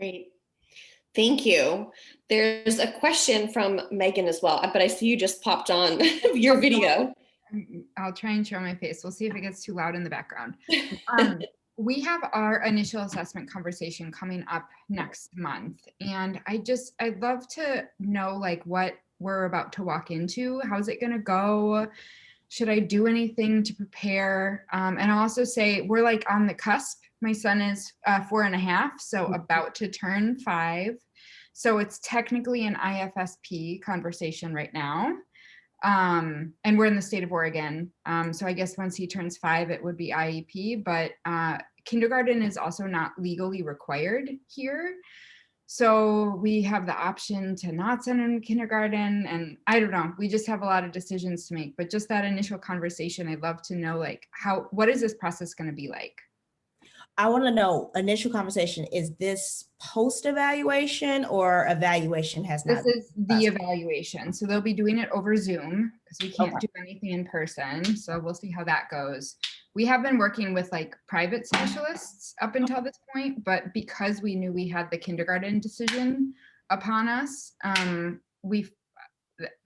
Great. Thank you. There's a question from Megan as well, but I see you just popped on your video. I'll try and show my face. We'll see if it gets too loud in the background. We have our initial assessment conversation coming up next month. And I'd love to know like what we're about to walk into. How's it going to go? Should I do anything to prepare? And I'll also say we're like on the cusp. My son is 4.5, so about to turn 5. So it's technically an IFSP conversation right now. And we're in the state of Oregon. So I guess once he turns 5, it would be IEP, but kindergarten is also not legally required here. So we have the option to not send him to kindergarten, and I don't know, we just have a lot of decisions to make, but just that initial conversation, I'd love to know like what is this process going to be like? I want to know, initial conversation, is this post-evaluation or evaluation has not? This is the evaluation. So they'll be doing it over Zoom because we can't do anything in person. So we'll see how that goes. We have been working with like private specialists up until this point, but because we knew we had the kindergarten decision upon us,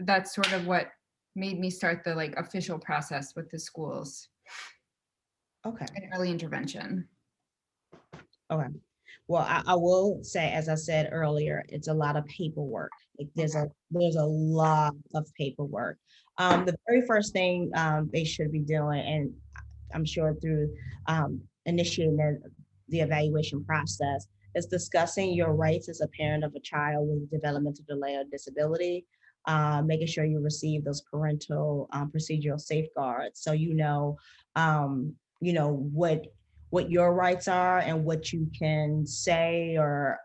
that's sort of what made me start the like official process with the schools. Okay. An early intervention. Okay. Well, I will say, as I said earlier, it's a lot of paperwork. Like there's a lot of paperwork. The very first thing they should be doing, and I'm sure through initiating the evaluation process, is discussing your rights as a parent of a child with developmental delay or disability, making sure you receive those parental procedural safeguards, so you know what your rights are and what you can say or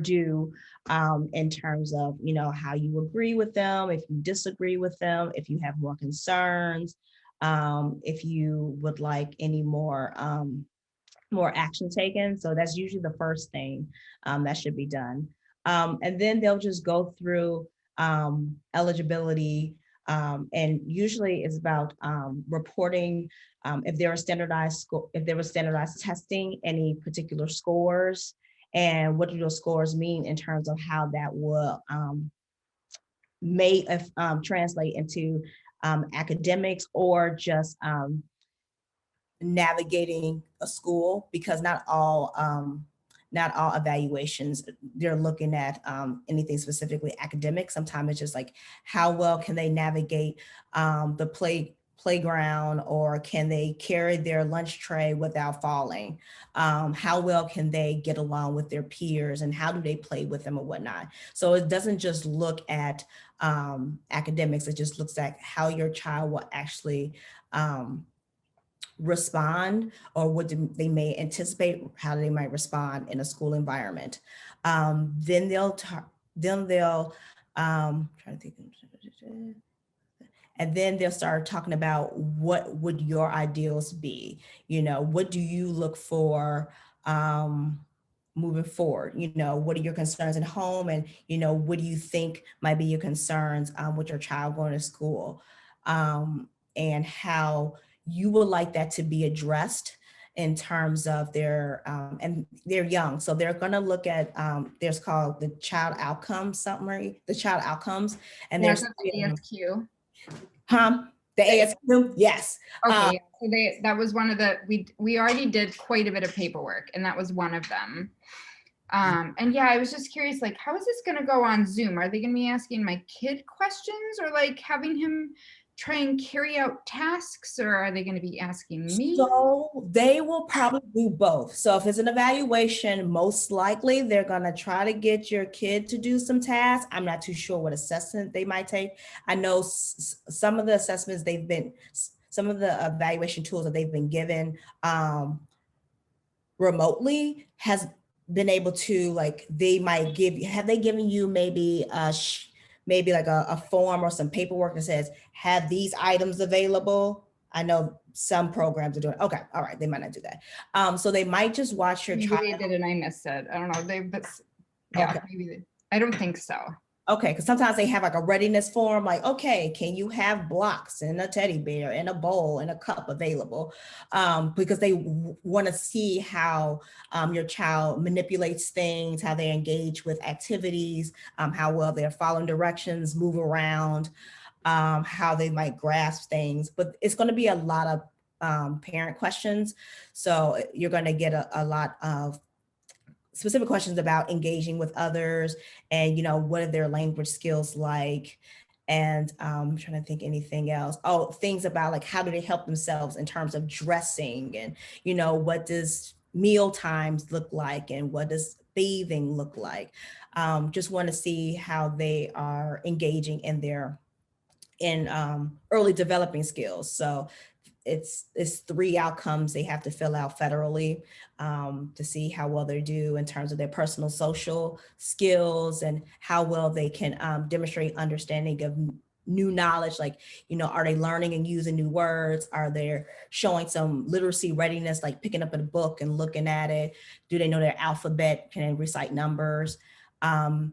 do in terms of, how you agree with them, if you disagree with them, if you have more concerns, if you would like any more action taken. So that's usually the first thing that should be done. And then they'll just go through eligibility, and usually it's about reporting if there was standardized testing, any particular scores, and what do those scores mean in terms of how that will may translate into academics or just navigating a school, because not all evaluations, they're looking at anything specifically academic. Sometimes it's just like, how well can they navigate the playground, or can they carry their lunch tray without falling? How well can they get along with their peers, and how do they play with them or whatnot? So it doesn't just look at academics, it just looks at how your child will actually respond, or what they may anticipate, how they might respond in a school environment. Then they'll and then they'll start talking about what would your ideals be. What do you look for moving forward? What are your concerns at home, and what do you think might be your concerns with your child going to school, and how you would like that to be addressed in terms of their, and they're young. So they're gonna look at, there's called the child outcome summary, the child outcomes. And there's the ASQ. The ASQ, yes. Okay, so that was one of the, we already did quite a bit of paperwork, and that was one of them. And yeah, I was just curious, like, how is this gonna go on Zoom? Are they gonna be asking my kid questions, or like having him try and carry out tasks, or are they going to be asking me? So they will probably do both. So if it's an evaluation, most likely they're going to try to get your kid to do some tasks. I'm not too sure what assessment they might take. I know some of the assessments some of the evaluation tools that they've been given remotely has been able to, like, have they given you maybe like a form or some paperwork that says, have these items available? I know some programs are doing, okay, all right, they might not do that. So they might just watch your child. Maybe they did and I missed it. I don't know. Yeah, okay. Maybe I don't think so. Okay, because sometimes they have like a readiness form, like, okay, can you have blocks and a teddy bear and a bowl and a cup available? Because they want to see how your child manipulates things, how they engage with activities, how well they're following directions, move around, how they might grasp things. But it's going to be a lot of parent questions. So you're going to get a lot of specific questions about engaging with others and, what are their language skills like? And I'm trying to think anything else. Oh, things about like, how do they help themselves in terms of dressing and, what does meal times look like and what does bathing look like? Just want to see how they are engaging in their early developing skills. So it's 3 outcomes they have to fill out federally to see how well they do in terms of their personal social skills and how well they can demonstrate understanding of new knowledge, like, are they learning and using new words? Are they showing some literacy readiness, like picking up a book and looking at it? Do they know their alphabet? Can they recite numbers? Are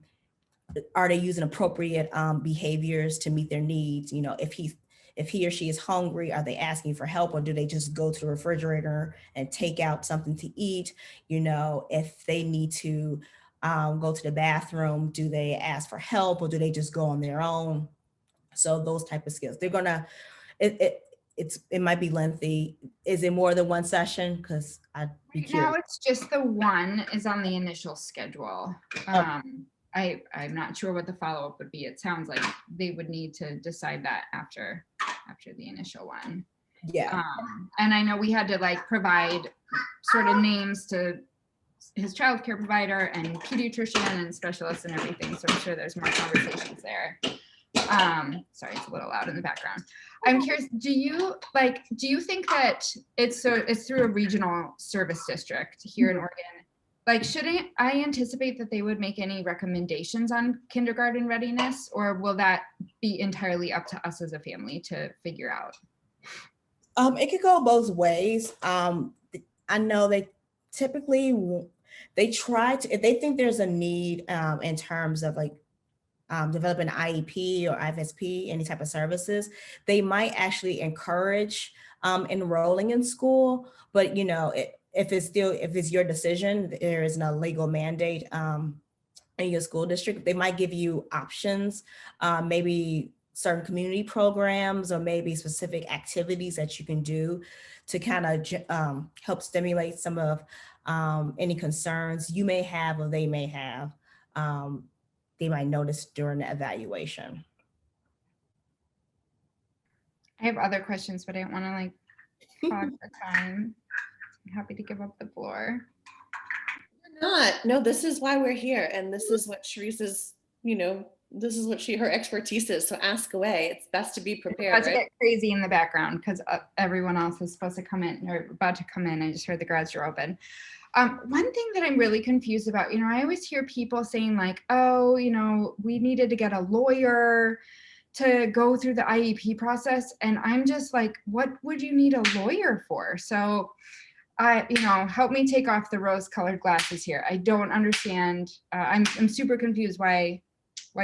they using appropriate behaviors to meet their needs? If he or she is hungry, are they asking for help, or do they just go to the refrigerator and take out something to eat? If they need to go to the bathroom, do they ask for help, or do they just go on their own? So those type of skills, they're gonna, it might be lengthy. Is it more than one session? Because I'd be Right curious. now, it's just the one is on the initial schedule. I'm not sure what the follow-up would be. It sounds like they would need to decide that after the initial one. Yeah. And I know we had to like provide sort of names to his childcare provider and pediatrician and specialists and everything. So I'm sure there's more conversations there. Sorry, it's a little loud in the background. I'm curious, do you think that it's through a regional service district here in Oregon? Like, shouldn't I anticipate that they would make any recommendations on kindergarten readiness, or will that be entirely up to us as a family to figure out? It could go both ways. I know they typically they try to, if they think there's a need in terms of like developing IEP or IFSP, any type of services, they might actually encourage enrolling in school. But if it's your decision, there is no legal mandate in your school district. They might give you options, maybe certain community programs or maybe specific activities that you can do to kind of help stimulate some of any concerns you may have or they may have. They might notice during the evaluation. I have other questions, but I don't want to like hog the time. I'm happy to give up the floor. Not. No, this is why we're here. And this is what Sharice's, this is what her expertise is. So ask away. It's best to be prepared. It's about to get crazy in the background because everyone else is supposed to come in or about to come in. I just heard the garage door open. One thing that I'm really confused about, I always hear people saying like, oh, we needed to get a lawyer to go through the IEP process. And I'm just like, what would you need a lawyer for? So help me take off the rose-colored glasses here. I don't understand. I'm super confused why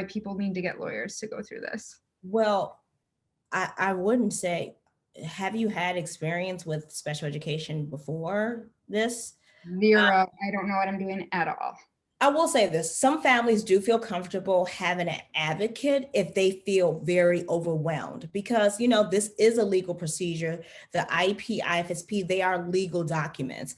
people need to get lawyers to go through this. Well, I wouldn't say, have you had experience with special education before this? Zero. I don't know what I'm doing at all. I will say this, some families do feel comfortable having an advocate if they feel very overwhelmed because, this is a legal procedure. The IEP, IFSP, they are legal documents,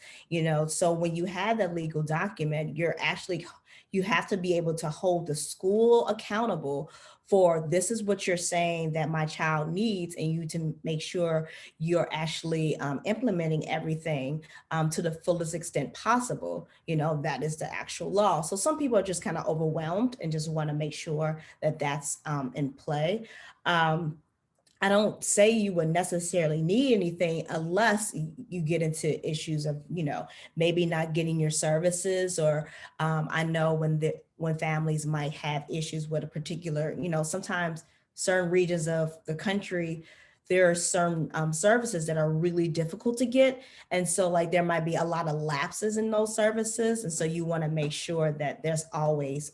so when you have that legal document, you have to be able to hold the school accountable for this is what you're saying that my child needs, and you to make sure you're actually implementing everything to the fullest extent possible. That is the actual law. So some people are just kind of overwhelmed and just want to make sure that that's in play. I don't say you would necessarily need anything unless you get into issues of, maybe not getting your services, or I know when families might have issues with a particular, sometimes certain regions of the country, there are certain services that are really difficult to get. And so like there might be a lot of lapses in those services. And so you want to make sure that there's always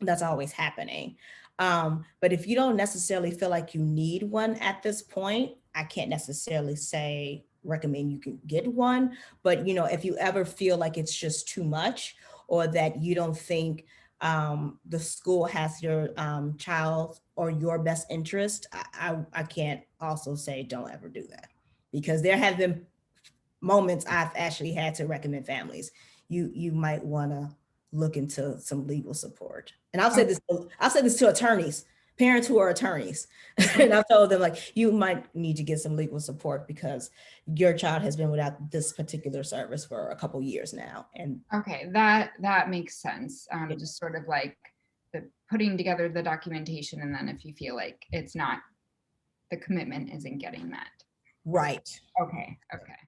that's always happening. But if you don't necessarily feel like you need one at this point, I can't necessarily say recommend you can get one. But if you ever feel like it's just too much, or that you don't think the school has your child or your best interest, I can't also say don't ever do that, because there have been moments I've actually had to recommend families. You might want to look into some legal support. And I'll say this to attorneys, parents who are attorneys. And I've told them, like, you might need to get some legal support because your child has been without this particular service for a couple years now. And Okay, that makes sense. Just sort of like the putting together the documentation, and then if you feel like it's not, the commitment isn't getting met. right. Okay, okay.